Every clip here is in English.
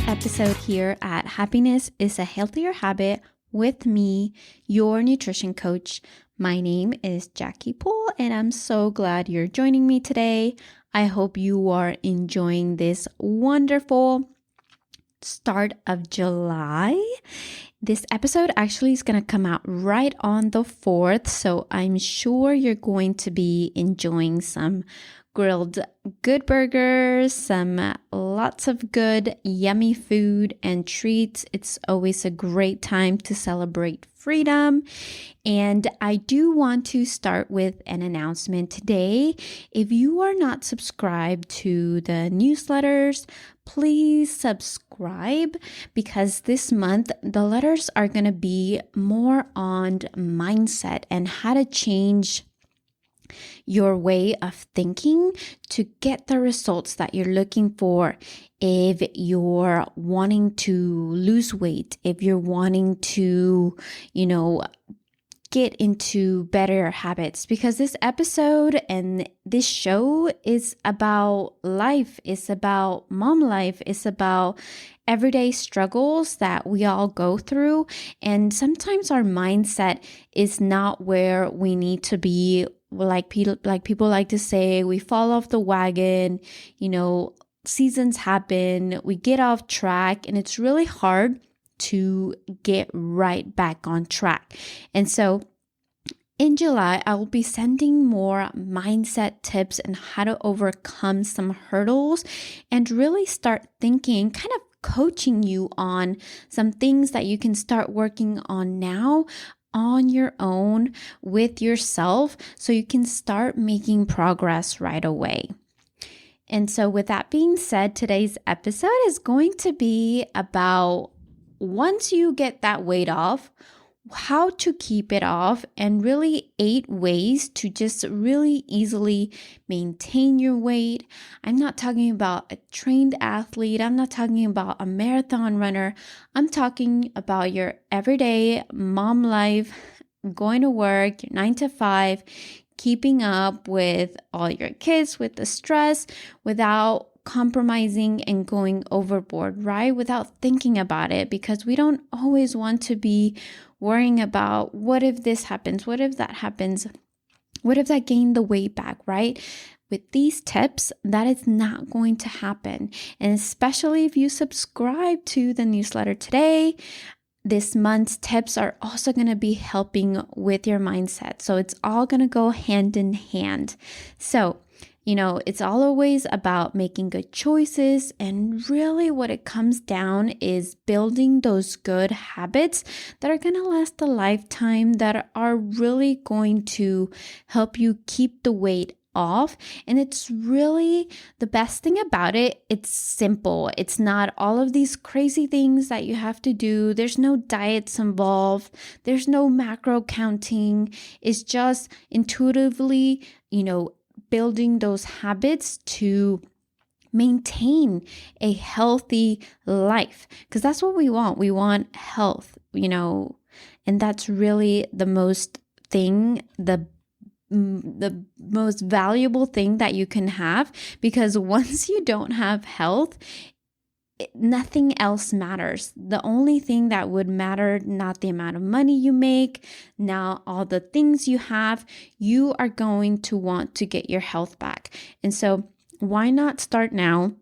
episode here at Happiness is a Healthier Habit with me, your nutrition coach. My name is Jackie Poole, and I'm so glad you're joining me today. I hope you are enjoying this wonderful start of July. This episode actually is going to come out right on the 4th, so I'm sure you're going to be enjoying some grilled good burgers, some lots of good yummy food and treats. It's always a great time to celebrate freedom. And I do want to start with an announcement today. If you are not subscribed to the newsletters, please subscribe, because this month the letters are going to be more on mindset and how to change your way of thinking to get the results that you're looking for. If you're wanting to lose weight, if you're wanting to, get into better habits, because this episode and this show is about life, it's about mom life, it's about everyday struggles that we all go through. And sometimes our mindset is not where we need to be. Like people like to say, we fall off the wagon, seasons happen, we get off track, and it's really hard to get right back on track. And so in July, I will be sending more mindset tips and how to overcome some hurdles and really start thinking, kind of coaching you on some things that you can start working on now on your own with yourself, so you can start making progress right away. And so with that being said, today's episode is going to be about, once you get that weight off, how to keep it off, and really 8 ways to just really easily maintain your weight. I'm not talking about a trained athlete. I'm not talking about a marathon runner. I'm talking about your everyday mom life, going to work, your 9 to 5, keeping up with all your kids, with the stress, without compromising and going overboard, right? Without thinking about it, because we don't always want to be worrying about, what if this happens? What if that happens? What if I gain the weight back, right? With these tips, that is not going to happen. And especially if you subscribe to the newsletter today, this month's tips are also going to be helping with your mindset. So it's all going to go hand in hand. So it's always about making good choices, and really what it comes down is building those good habits that are going to last a lifetime, that are really going to help you keep the weight off. And it's really the best thing about it. It's simple. It's not all of these crazy things that you have to do. There's no diets involved. There's no macro counting. It's just intuitively, building those habits to maintain a healthy life, because that's what we want. We want health, and that's really the most valuable thing that you can have, because once you don't have health, nothing else matters. The only thing that would matter, not the amount of money you make, now all the things you have, you are going to want to get your health back. And so why not start now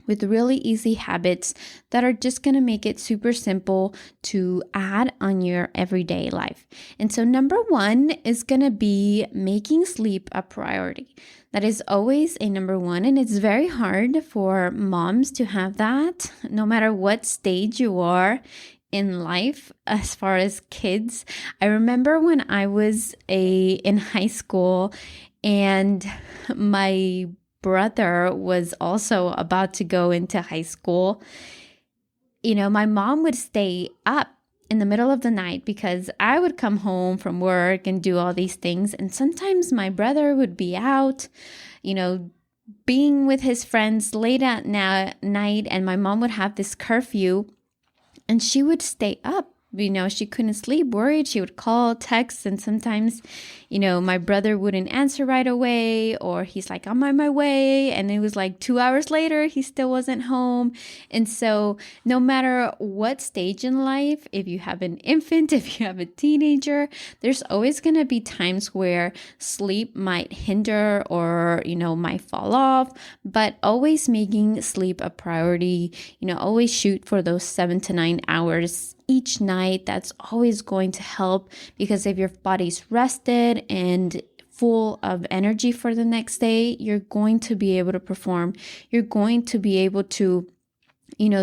with really easy habits that are just going to make it super simple to add on your everyday life. And so number 1 is going to be making sleep a priority. That is always a number 1, and it's very hard for moms to have that, no matter what stage you are in life as far as kids. I remember when I was in high school, and my brother was also about to go into high school. My mom would stay up in the middle of the night, because I would come home from work and do all these things. And sometimes my brother would be out, being with his friends late at night, and my mom would have this curfew, and she would stay up She couldn't sleep, worried. She would call, text, and sometimes, my brother wouldn't answer right away, or he's like, I'm on my way. And it was like 2 hours later, he still wasn't home. And so no matter what stage in life, if you have an infant, if you have a teenager, there's always going to be times where sleep might hinder or, might fall off, but always making sleep a priority, always shoot for those 7 to 9 hours each night. That's always going to help, because if your body's rested and full of energy for the next day, you're going to be able to perform. You're going to be able to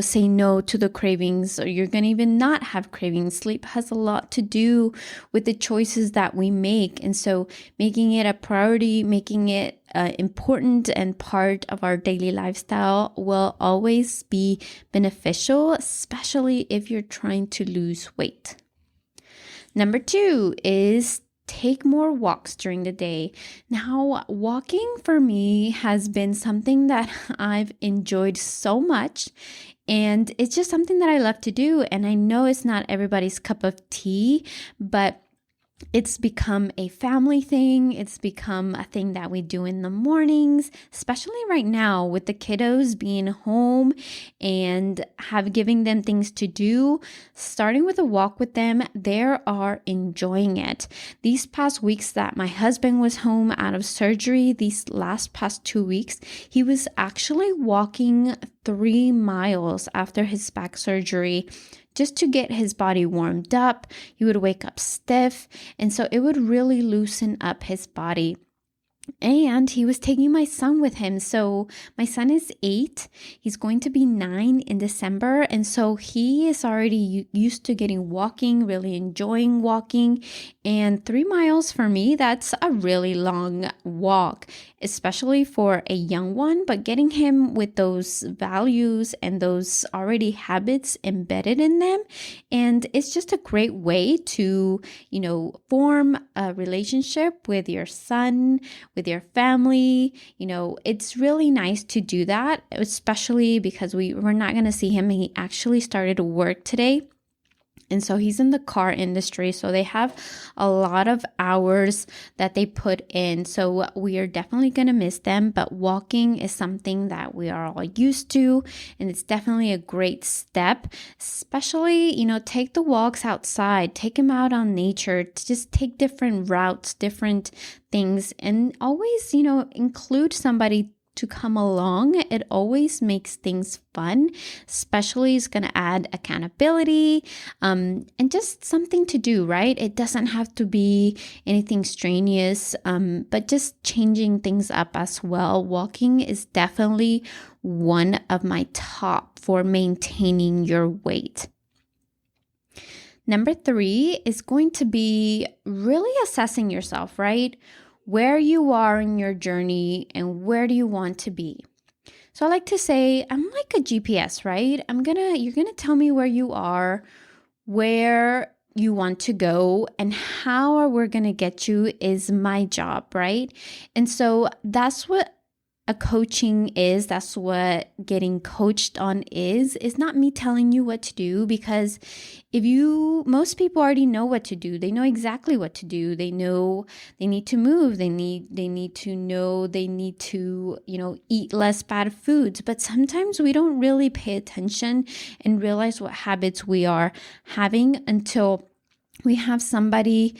say no to the cravings, or you're going to even not have cravings. Sleep has a lot to do with the choices that we make. And so making it a priority, making it important and part of our daily lifestyle will always be beneficial, especially if you're trying to lose weight. Number 2 is take more walks during the day. Now, walking for me has been something that I've enjoyed so much, and it's just something that I love to do. And I know it's not everybody's cup of tea, but it's become a family thing. It's become a thing that we do in the mornings, especially right now with the kiddos being home and giving them things to do. Starting with a walk with them, they are enjoying it. These past weeks that my husband was home out of surgery, these past 2 weeks, he was actually walking 3 miles after his back surgery, just to get his body warmed up. He would wake up stiff, and so it would really loosen up his body. And he was taking my son with him. So my son is 8. He's going to be 9 in December. And so he is already used to getting walking, really enjoying walking. And 3 miles for me, that's a really long walk, especially for a young one. But getting him with those values and those already habits embedded in them. And it's just a great way to, form a relationship with your son, with your family. It's really nice to do that, especially because we're not going to see him. He actually started work today. And so he's in the car industry. So they have a lot of hours that they put in. So we are definitely going to miss them. But walking is something that we are all used to. And it's definitely a great step. Especially, take the walks outside. Take them out on nature. Just take different routes, different things. And always, include somebody to come along. It always makes things fun, especially it's going to add accountability and just something to do, right? It doesn't have to be anything strenuous, but just changing things up as well. Walking is definitely one of my top for maintaining your weight. Number 3 is going to be really assessing yourself, right? Where you are in your journey and where do you want to be. So I like to say, I'm like a GPS, right? You're going to tell me where you are, where you want to go, and how we're going to get you is my job, right? And so that's what a coaching is. That's what getting coached on is. It's not me telling you what to do, because most people already know what to do. They know exactly what to do. They know they need to move. They need to know they need to, eat less bad foods. But sometimes we don't really pay attention and realize what habits we are having until we have somebody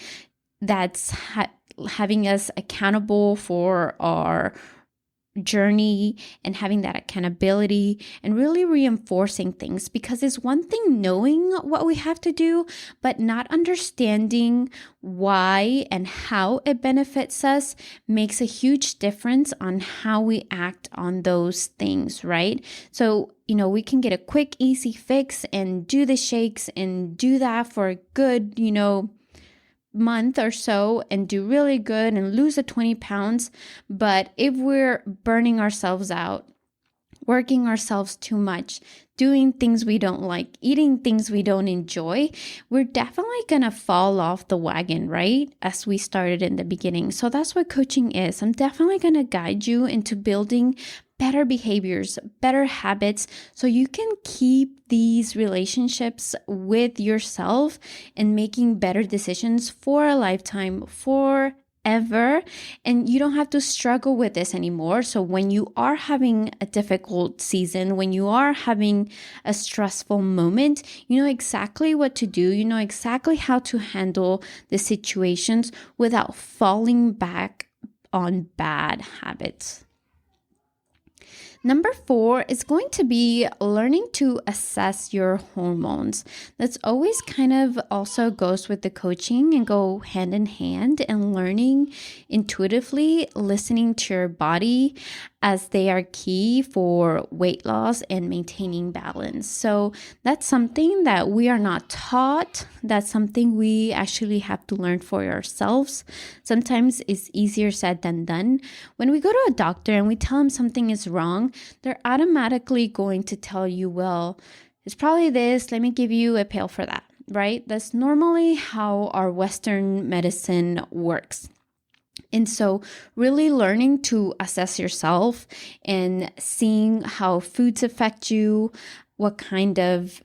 that's having us accountable for our journey and having that accountability and really reinforcing things. Because it's one thing knowing what we have to do, but not understanding why and how it benefits us makes a huge difference on how we act on those things, right? So, we can get a quick, easy fix and do the shakes and do that for a good, month or so and do really good and lose the 20 pounds. But if we're burning ourselves out, working ourselves too much, doing things we don't like, eating things we don't enjoy, we're definitely going to fall off the wagon, right? As we started in the beginning. So that's what coaching is. I'm definitely going to guide you into building better behaviors, better habits, so you can keep these relationships with yourself and making better decisions for a lifetime, forever, and you don't have to struggle with this anymore. So when you are having a difficult season, when you are having a stressful moment, you know exactly what to do. You know exactly how to handle the situations without falling back on bad habits. Number 4 is going to be learning to assess your hormones. That's always kind of also goes with the coaching and go hand in hand, and learning intuitively, listening to your body, as they are key for weight loss and maintaining balance. So that's something that we are not taught. That's something we actually have to learn for ourselves. Sometimes it's easier said than done. When we go to a doctor and we tell them something is wrong, they're automatically going to tell you, well, it's probably this, let me give you a pill for that, right? That's normally how our Western medicine works. And so really learning to assess yourself and seeing how foods affect you, what kind of,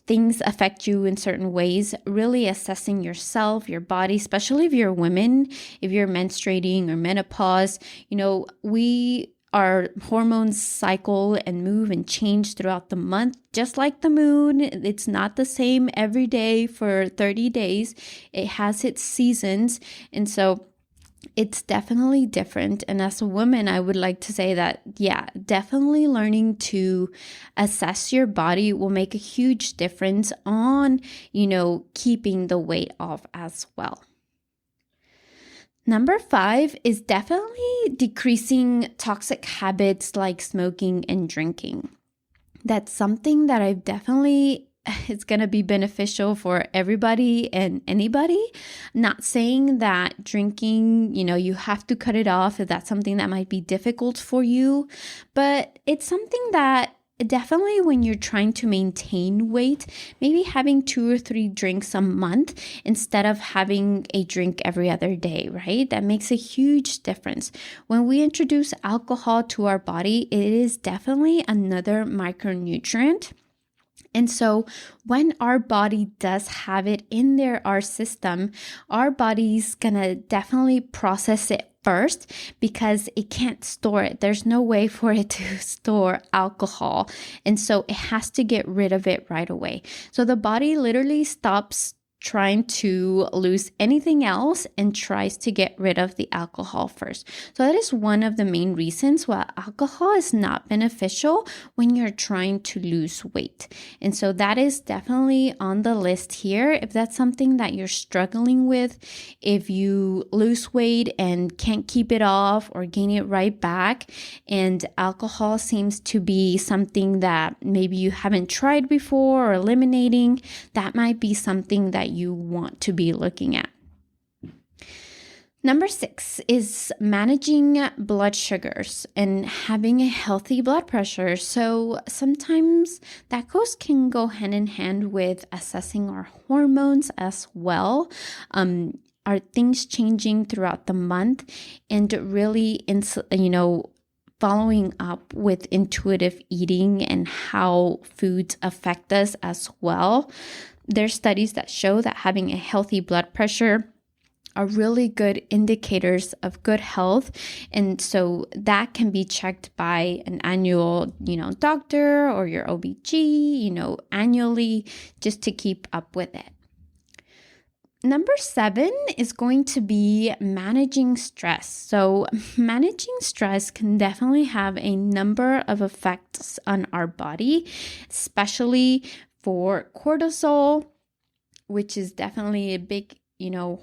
things affect you in certain ways, really assessing yourself, your body, especially if you're women, if you're menstruating or menopause, our hormones cycle and move and change throughout the month, just like the moon. It's not the same every day for 30 days. It has its seasons. And so it's definitely different. And as a woman, I would like to say that, definitely learning to assess your body will make a huge difference on, keeping the weight off as well. Number 5 is definitely decreasing toxic habits like smoking and drinking. That's something that I've definitely it's going to be beneficial for everybody and anybody. Not saying that drinking, you have to cut it off if that's something that might be difficult for you, but it's something that definitely when you're trying to maintain weight, maybe having 2 or 3 drinks a month instead of having a drink every other day, right? That makes a huge difference. When we introduce alcohol to our body, it is definitely another micronutrient. And so when our body does have it in our system, our body's gonna definitely process it first because it can't store it. There's no way for it to store alcohol. And so it has to get rid of it right away. So the body literally stops trying to lose anything else and tries to get rid of the alcohol first. So that is one of the main reasons why alcohol is not beneficial when you're trying to lose weight. And so that is definitely on the list here. If that's something that you're struggling with, if you lose weight and can't keep it off or gain it right back, and alcohol seems to be something that maybe you haven't tried before or eliminating, that might be something that you want to be looking at. Number 6 is managing blood sugars and having a healthy blood pressure. So sometimes that can go hand in hand with assessing our hormones as well. Are things changing throughout the month? And really, following up with intuitive eating and how foods affect us as well. There's studies that show that having a healthy blood pressure are really good indicators of good health. And so that can be checked by an annual, doctor or your OBG, annually, just to keep up with it. Number 7 is going to be managing stress. So managing stress can definitely have a number of effects on our body, especially for cortisol, which is definitely a big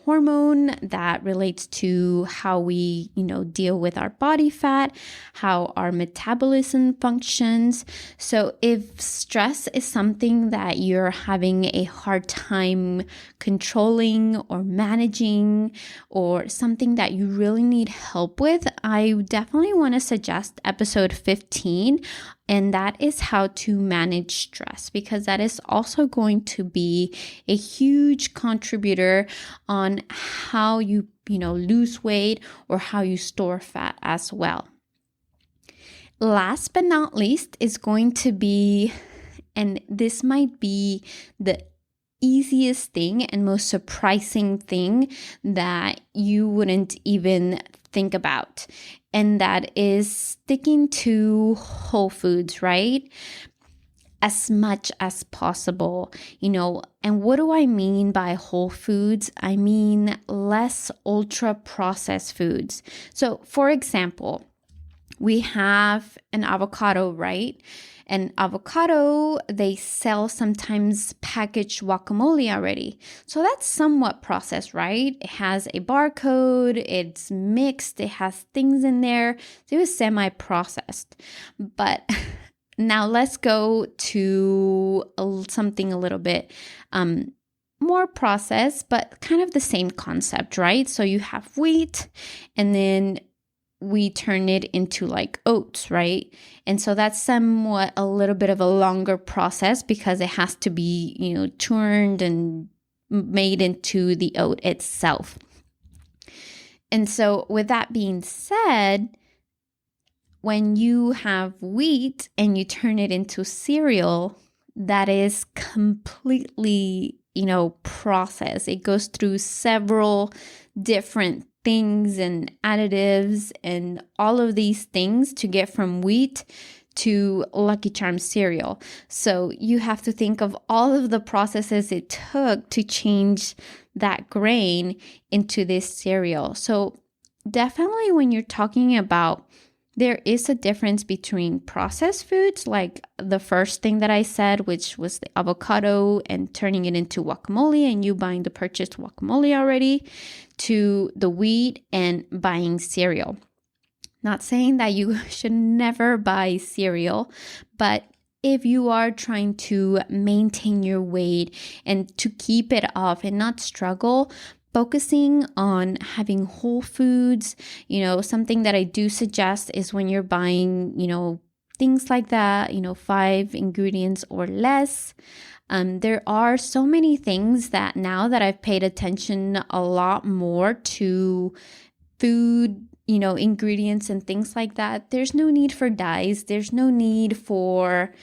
hormone that relates to how we, deal with our body fat, how our metabolism functions. So if stress is something that you're having a hard time controlling or managing, or something that you really need help with, I definitely want to suggest episode 15. And that is how to manage stress, because that is also going to be a huge contributor on how you lose weight or how you store fat as well. Last but not least is going to be, and this might be the easiest thing and most surprising thing that you wouldn't even think about. And that is sticking to whole foods, right? As much as possible, and what do I mean by whole foods? I mean less ultra processed foods. So for example, we have an avocado, right? And avocado, they sell sometimes packaged guacamole already. So that's somewhat processed, right? It has a barcode, it's mixed, it has things in there. So it was semi-processed. But now let's go to something a little bit more processed, but kind of the same concept, right? So you have wheat, and then we turn it into like oats, right? And so that's somewhat a little bit of a longer process because it has to be, turned and made into the oat itself. And so with that being said, when you have wheat and you turn it into cereal, that is completely, processed. It goes through several different things and additives and all of these things to get from wheat to Lucky Charms cereal. So you have to think of all of the processes it took to change that grain into this cereal. So definitely when you're talking about, there is a difference between processed foods, like the first thing that I said, which was the avocado and turning it into guacamole and you buying the purchased guacamole already, to the wheat and buying cereal. Not saying that you should never buy cereal, but if you are trying to maintain your weight and to keep it off and not struggle, focusing on having whole foods, something that I do suggest is when you're buying, things like that, 5 ingredients or less. There are so many things that now that I've paid attention a lot more to food, ingredients and things like that, there's no need for dyes. There's no need for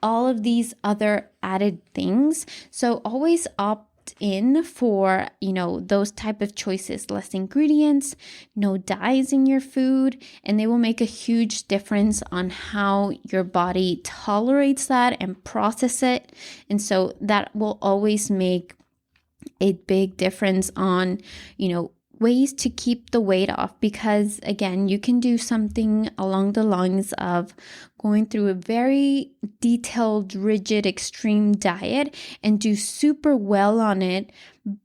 all of these other added things. So always opt in for, those type of choices, less ingredients, no dyes in your food, and they will make a huge difference on how your body tolerates that and process it. And so that will always make a big difference on, ways to keep the weight off, because again, you can do something along the lines of going through a very detailed, rigid, extreme diet and do super well on it,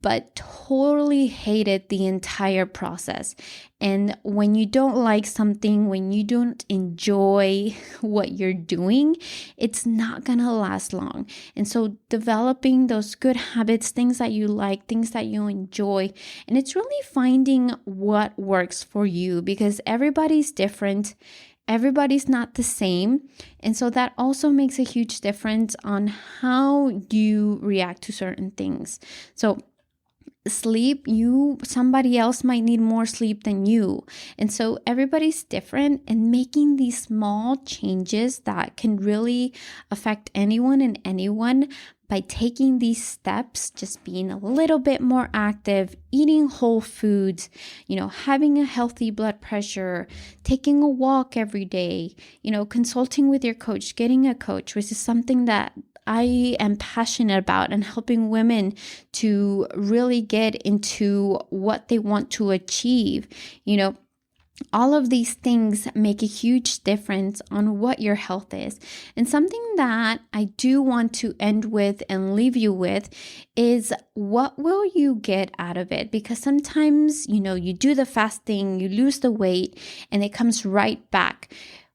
but totally hate it the entire process. And when you don't like something, when you don't enjoy what you're doing, it's not gonna last long. And so developing those good habits, things that you like, things that you enjoy, and it's really finding what works for you, because everybody's different. Everybody's not the same. And so that also makes a huge difference on how you react to certain things. So sleep, somebody else might need more sleep than you. And so everybody's different, and making these small changes that can really affect anyone and anyone by taking these steps, just being a little bit more active, eating whole foods, having a healthy blood pressure, taking a walk every day, consulting with your coach, getting a coach, which is something that I am passionate about, and helping women to really get into what they want to achieve. All of these things make a huge difference on what your health is. And something that I do want to end with and leave you with is, what will you get out of it? Because sometimes, you do the fasting, you lose the weight, and it comes right back.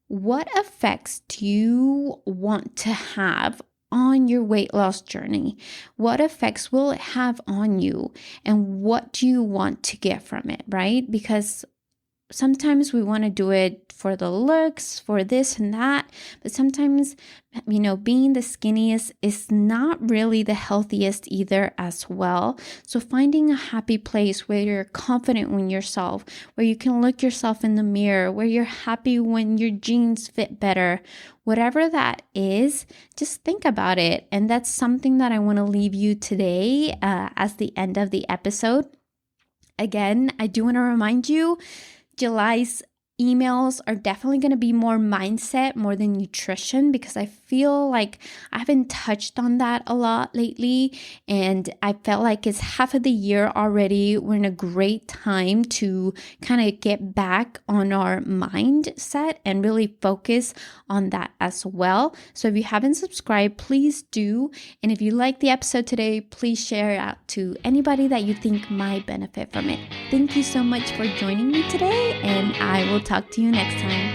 What effects do you want to have on your weight loss journey? What effects will it have on you? And what do you want to get from it, right? Because sometimes we want to do it for the looks, for this and that, but sometimes, being the skinniest is not really the healthiest either as well. So finding a happy place where you're confident in yourself, where you can look yourself in the mirror, where you're happy when your jeans fit better, whatever that is, just think about it. And that's something that I want to leave you today as the end of the episode. Again, I do want to remind you, July's emails are definitely going to be more mindset more than nutrition, because I feel like I haven't touched on that a lot lately, and I felt like it's half of the year already. We're in a great time to kind of get back on our mindset and really focus on that as well. So if you haven't subscribed, please do. And if you like the episode today, please share it out to anybody that you think might benefit from it. Thank you so much for joining me today, and I will talk to you next time.